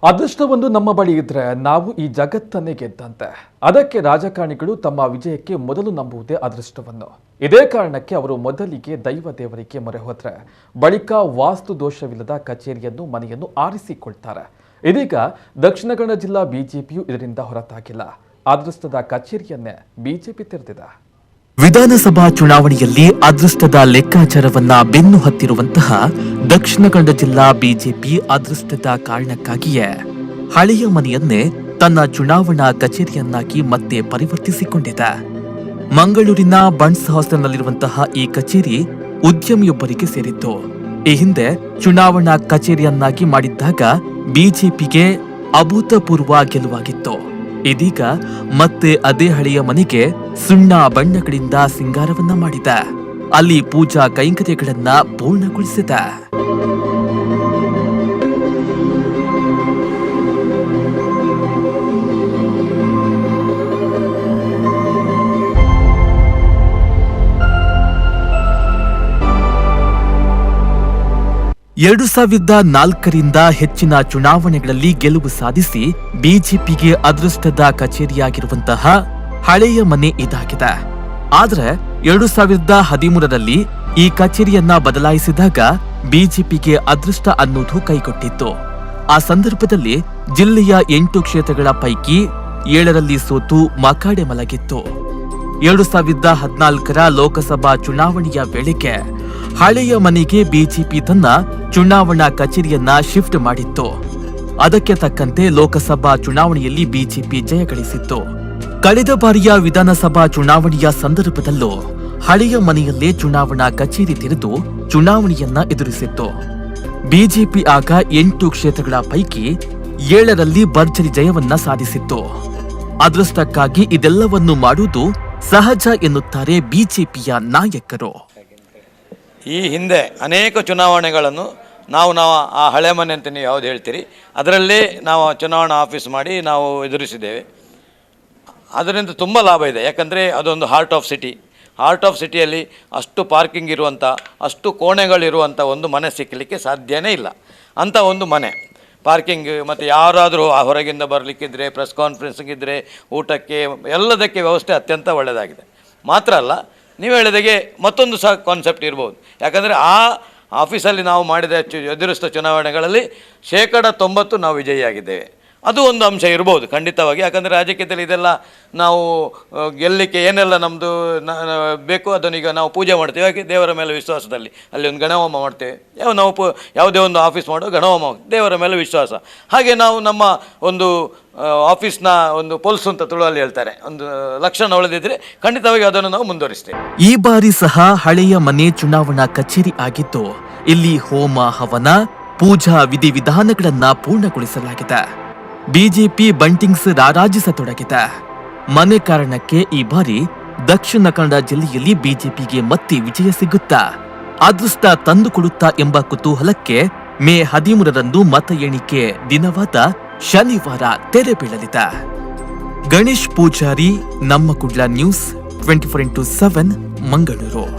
ಅದೃಷ್ಟವೊಂದು ನಮ್ಮ ಬಳಿ ಇದ್ರೆ ನಾವು ಈ ಜಗತ್ತನ್ನೇ ಗೆದ್ದಂತೆ. ಅದಕ್ಕೆ ರಾಜಕಾರಣಿಗಳು ತಮ್ಮ ವಿಜಯಕ್ಕೆ ಮೊದಲು ನಂಬುವುದೇ ಅದೃಷ್ಟವನ್ನು. ಇದೇ ಕಾರಣಕ್ಕೆ ಅವರು ಮೊದಲಿಗೆ ದೈವ ದೇವರಿಗೆ ಮೊರೆ ಹೋದ್ರೆ ಬಳಿಕ ವಾಸ್ತು ದೋಷವಿಲ್ಲದ ಕಚೇರಿಯನ್ನು ಮನೆಯನ್ನು ಆರಿಸಿಕೊಳ್ತಾರೆ. ಇದೀಗ ದಕ್ಷಿಣ ಕನ್ನಡ ಜಿಲ್ಲಾ ಬಿಜೆಪಿಯು ಇದರಿಂದ ಹೊರತಾಗಿಲ್ಲ. ಅದೃಷ್ಟದ ಕಚೇರಿಯನ್ನೇ ಬಿಜೆಪಿ ತೆರೆದಿದೆ. ವಿಧಾನಸಭಾ ಚುನಾವಣೆಯಲ್ಲಿ ಅದೃಷ್ಟದ ಲೆಕ್ಕಾಚಾರವನ್ನ ಬೆನ್ನು ಹತ್ತಿರುವಂತಹ ದಕ್ಷಿಣ ಕನ್ನಡ ಜಿಲ್ಲಾ ಬಿಜೆಪಿ ಅದೃಷ್ಟದ ಕಾರಣಕ್ಕಾಗಿಯೇ ಹಳೆಯ ಮನೆಯನ್ನೇ ತನ್ನ ಚುನಾವಣಾ ಕಚೇರಿಯನ್ನಾಗಿ ಮತ್ತೆ ಪರಿವರ್ತಿಸಿಕೊಂಡಿದೆ. ಮಂಗಳೂರಿನ ಬನ್ಸ್ ಹಾಸ್ಟೆಲ್ನಲ್ಲಿರುವಂತಹ ಈ ಕಚೇರಿ ಉದ್ಯಮಿಯೊಬ್ಬರಿಗೆ ಸೇರಿತ್ತು. ಈ ಹಿಂದೆ ಚುನಾವಣಾ ಕಚೇರಿಯನ್ನಾಗಿ ಮಾಡಿದ್ದಾಗ ಬಿಜೆಪಿಗೆ ಅಭೂತಪೂರ್ವ ಗೆಲುವಾಗಿತ್ತು. ಇದೀಗ ಮತ್ತೆ ಅದೇ ಹಳೆಯ ಮನೆಗೆ ಸುಣ್ಣ ಬಣ್ಣಗಳಿಂದ ಸಿಂಗಾರವನ್ನ ಮಾಡಿದೆ. ಅಲ್ಲಿ ಪೂಜಾ ಕೈಂಕರ್ಯಗಳನ್ನ ಪೂರ್ಣಗೊಳಿಸಿದೆ. ಎರಡು 2004ರಿಂದ ಹೆಚ್ಚಿನ ಚುನಾವಣೆಗಳಲ್ಲಿ ಗೆಲುವು ಸಾಧಿಸಿ ಬಿಜೆಪಿಗೆ ಅದೃಷ್ಟದ ಕಚೇರಿಯಾಗಿರುವಂತಹ ಹಳೆಯ ಮನೆ ಇದಾಗಿದೆ. ಆದರೆ 2013ರಲ್ಲಿ ಈ ಕಚೇರಿಯನ್ನ ಬದಲಾಯಿಸಿದಾಗ ಬಿಜೆಪಿಗೆ ಅದೃಷ್ಟ ಅನ್ನೋದು ಕೈಕೊಟ್ಟಿತ್ತು. ಆ ಸಂದರ್ಭದಲ್ಲಿ ಜಿಲ್ಲೆಯ 8 ಕ್ಷೇತ್ರಗಳ ಪೈಕಿ 7ರಲ್ಲಿ ಸೋತು ಮಕಾಡೆ ಮಲಗಿತ್ತು. 2014ರ ಲೋಕಸಭಾ ಚುನಾವಣೆಯ ವೇಳೆಗೆ ಹಳೆಯ ಮನೆಗೆ ಬಿಜೆಪಿ ತನ್ನ ಚುನಾವಣಾ ಕಚೇರಿಯನ್ನ ಶಿಫ್ಟ್ ಮಾಡಿತ್ತು. ಅದಕ್ಕೆ ತಕ್ಕಂತೆ ಲೋಕಸಭಾ ಚುನಾವಣೆಯಲ್ಲಿ ಬಿಜೆಪಿ ಜಯ ಗಳಿಸಿತ್ತು. ಕಳೆದ ಬಾರಿಯ ವಿಧಾನಸಭಾ ಚುನಾವಣೆಯ ಸಂದರ್ಭದಲ್ಲೂ ಹಳೆಯ ಮನೆಯಲ್ಲೇ ಚುನಾವಣಾ ಕಚೇರಿ ತೆರೆದು ಚುನಾವಣೆಯನ್ನ ಎದುರಿಸಿತ್ತು. ಬಿಜೆಪಿ ಆಗ 8 ಕ್ಷೇತ್ರಗಳ ಪೈಕಿ 7ರಲ್ಲಿ ಭರ್ಜರಿ ಜಯವನ್ನ ಸಾಧಿಸಿತ್ತು. ಅದೃಷ್ಟಕ್ಕಾಗಿ ಇದೆಲ್ಲವನ್ನು ಮಾಡುವುದು ಸಹಜ ಎನ್ನುತ್ತಾರೆ ಬಿಜೆಪಿಯ ನಾಯಕರು. ಈ ಹಿಂದೆ ಅನೇಕ ಚುನಾವಣೆಗಳನ್ನು ನಾವು ಆ ಹಳೆ ಮನೆ ಅಂತ ನೀವು ಯಾವುದು ಹೇಳ್ತೀರಿ ಅದರಲ್ಲೇ ನಾವು ಚುನಾವಣಾ ಆಫೀಸ್ ಮಾಡಿ ನಾವು ಎದುರಿಸಿದ್ದೇವೆ. ಅದರಿಂದ ತುಂಬ ಲಾಭ ಇದೆ. ಯಾಕಂದರೆ ಅದೊಂದು ಹಾರ್ಟ್ ಆಫ್ ಸಿಟಿಯಲ್ಲಿ ಅಷ್ಟು ಪಾರ್ಕಿಂಗ್ ಇರುವಂಥ, ಅಷ್ಟು ಕೋಣೆಗಳಿರುವಂಥ ಒಂದು ಮನೆ ಸಿಕ್ಕಲಿಕ್ಕೆ ಸಾಧ್ಯನೇ ಇಲ್ಲ. ಅಂಥ ಒಂದು ಮನೆ ಪಾರ್ಕಿಂಗ್, ಮತ್ತು ಯಾರಾದರೂ ಹೊರಗಿಂದ ಬರಲಿಕ್ಕಿದ್ರೆ, ಪ್ರೆಸ್ ಕಾನ್ಫರೆನ್ಸ್ಗಿದ್ದರೆ, ಊಟಕ್ಕೆ ಎಲ್ಲದಕ್ಕೆ ವ್ಯವಸ್ಥೆ ಅತ್ಯಂತ ಒಳ್ಳೆಯದಾಗಿದೆ. ಮಾತ್ರ ಅಲ್ಲ, ನೀವು ಹೇಳಿದಾಗೆ ಮತ್ತೊಂದು ಸಹ ಕಾನ್ಸೆಪ್ಟ್ ಇರ್ಬೋದು. ಯಾಕಂದರೆ ಆ ಆಫೀಸಲ್ಲಿ ನಾವು ಮಾಡಿದ ಎದುರಿಸಿದ ಚುನಾವಣೆಗಳಲ್ಲಿ 90% ನಾವು ವಿಜಯಿಯಾಗಿದ್ದೇವೆ. ಅದು ಒಂದು ಅಂಶ ಇರ್ಬೋದು ಖಂಡಿತವಾಗಿ. ಯಾಕಂದರೆ ರಾಜಕೀಯದಲ್ಲಿ ಇದೆಲ್ಲ ನಾವು ಗೆಲ್ಲಲಿಕ್ಕೆ ಏನೆಲ್ಲ ನಮ್ಮದು ಬೇಕು ಅದನ್ನೀಗ ನಾವು ಪೂಜೆ ಮಾಡ್ತೇವೆ. ಹಾಗೆ ದೇವರ ಮೇಲೆ ವಿಶ್ವಾಸದಲ್ಲಿ ಅಲ್ಲಿ ಒಂದು ಗಣಹೋಮ ಮಾಡ್ತೇವೆ. ನಾವು ಯಾವುದೇ ಒಂದು ಆಫೀಸ್ ಮಾಡೋ ಗಣಹೋಮ ದೇವರ ಮೇಲೆ ವಿಶ್ವಾಸ. ಹಾಗೆ ನಾವು ನಮ್ಮ ಒಂದು ಆಫೀಸ್ನ ಒಂದು ಪೊಲ್ಸು ಅಂತ ತುಳುವಲ್ಲಿ ಹೇಳ್ತಾರೆ, ಒಂದು ಲಕ್ಷಣ ಉಳಿದಿದ್ರೆ ಖಂಡಿತವಾಗಿ ಅದನ್ನು ನಾವು ಮುಂದುವರಿಸ್ತೇವೆ. ಈ ಬಾರಿ ಸಹ ಹಳೆಯ ಮನೆ ಚುನಾವಣಾ ಕಚೇರಿ ಆಗಿದ್ದು ಇಲ್ಲಿ ಹೋಮ ಹವನ ಪೂಜಾ ವಿಧಿವಿಧಾನಗಳನ್ನ ಪೂರ್ಣಗೊಳಿಸಲಾಗಿದೆ. BJP buntings ರಾರಾಜಿಸತೊಡಗಿದೆ. ಮನೆ ಕಾರಣಕ್ಕೆ ಈ ಬಾರಿ ದಕ್ಷಿಣ ಕನ್ನಡ ಜಿಲ್ಲೆಯಲ್ಲಿ ಬಿಜೆಪಿಗೆ ಮತ್ತೆ ವಿಜಯ ಸಿಗುತ್ತಾ, ಅದೃಷ್ಟ ತಂದುಕೊಡುತ್ತಾ ಎಂಬ ಕುತೂಹಲಕ್ಕೆ ಮೇ 13ರಂದು ಮತ ಎಣಿಕೆ ದಿನವಾದ ಶನಿವಾರ ತೆರೆ ಬೀಳಲಿದೆ. ಗಣೇಶ್ ಪೂಜಾರಿ, ನಮ್ಮ ಕುಡ್ಲ ನ್ಯೂಸ್, 24x7 ಮಂಗಳೂರು.